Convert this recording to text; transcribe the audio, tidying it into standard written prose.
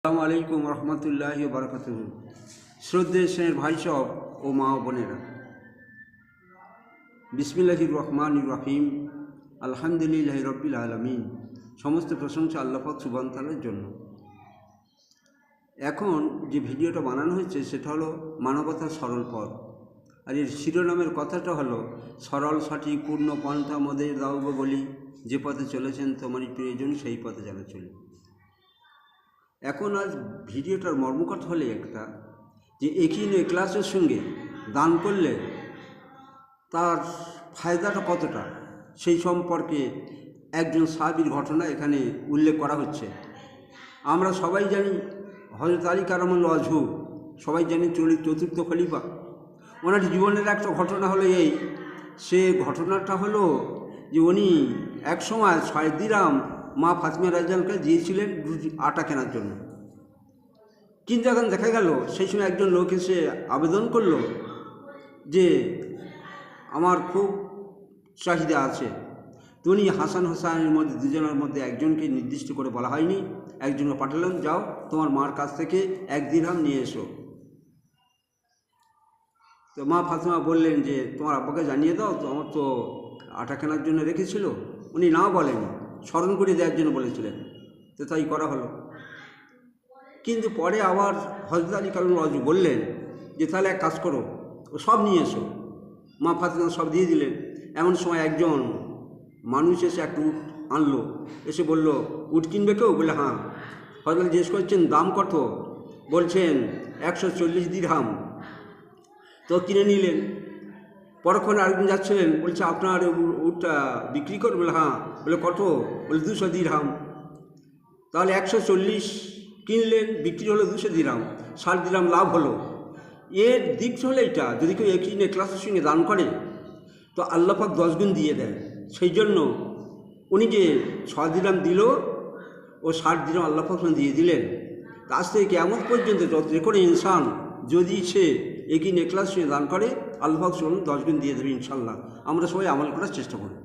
আসসালামু আলাইকুম রহমতুল্লাহি ওয়া বারাকাতুহু। শ্রদ্ধেয় স্নেহের ভাই সব ও মা ও বোনেরা, বিসমিল্লাহির রহমানির রহিম। আলহামদুলিল্লাহি রাব্বিল আলামিন। সমস্ত প্রশংসা আল্লাহ পাক সুবহান তাআলার জন্য। এখন যে ভিডিওটা বানানো হয়েছে সেটা হলো মানবতার সরল পথ, আর এর শিরোনামের কথাটা হলো সরল সঠিক পূর্ণ পন্থা মোদের দাও গো বলি, যে পথে চলেছেন তোমারই প্রিয়জন সেই পথে যেন চলি। এখন আজ ভিডিওটার মর্মকথা হলে একটা, যে একিন এখলাসের সঙ্গে দান করলে তার ফায়দাটা কতটা, সেই সম্পর্কে একজন সাহাবীর ঘটনা এখানে উল্লেখ করা হচ্ছে। আমরা সবাই জানি হযরত আলী কারামাল্লাহু ওয়াজহু, সবাই জানি চতুর্থ খলিফা। ওনার জীবনের একটা ঘটনা হলো এই, সে ঘটনাটা হলো যে উনি একসময় 6 দিরহাম মা ফাতিমা রাদিয়াল্লাহু আনহাকে দিয়েছিলেন আটা কেনার জন্য। কিন্তু এখন দেখা গেল সেই সময় একজন লোক এসে আবেদন করলো যে আমার খুব চাহিদা আছে। তো উনি হাসান হোসাইনের মধ্যে দুজনের মধ্যে একজনকে নির্দিষ্ট করে বলা হয়নি, একজনকে পাঠালেন, যাও তোমার মার কাছ থেকে 1 দিরহাম নিয়ে এসো। তো মা ফাতিমা বললেন যে তোমার আব্বাকে জানিয়ে দাও, তো আমার তো আটা কেনার জন্য রেখেছিল। উনি না বলেন, স্মরণ করে দেওয়ার জন্য বলেছিলেন। তো তাই করা হলো। কিন্তু পরে আবার হযরত আলী কারামাল্লাহু ওয়াজহু বললেন যে তাহলে এক কাজ করো, ও সব নিয়ে এসো। মা ফাতিমা সব দিয়ে দিলেন। এমন সময় একজন মানুষ এসে একটা উট আনলো, এসে বলল, উট কিনবে কেউ? বলে হ্যাঁ। হযরত আলী জিজ্ঞেস করছেন দাম কত? বলছেন 140 দিরহাম। তো কিনে নিলেন। পরক্ষণে আরেকদিন যাচ্ছিলেন, বলছে আপনার উটটা বিক্রি করবে? বলে হ্যাঁ। বলে কত? বলে 200 দিরহাম। তাহলে 140 কিনলেন, বিক্রি হলো 200 দিরহাম, 60 দিরহাম লাভ হলো। এর দিক হলো এটা, যদি কেউ একই ক্লাসের সঙ্গে দান করে তো আল্লাহ পাক 10 গুণ দিয়ে দেন। সেই জন্য উনি যে 6 দিরহাম দিল ও 60 দিরহাম আল্লাহ পাক দিয়ে দিলেন। আজ থেকে কিয়ামত পর্যন্ত যে কোনো ইনসান যদি সে একই ক্লাসের সঙ্গে দান করে, আল্লাহ পাক 10 গুণ দিয়ে দেবে ইনশাল্লাহ। আমরা সবাই আমল করার চেষ্টা করি।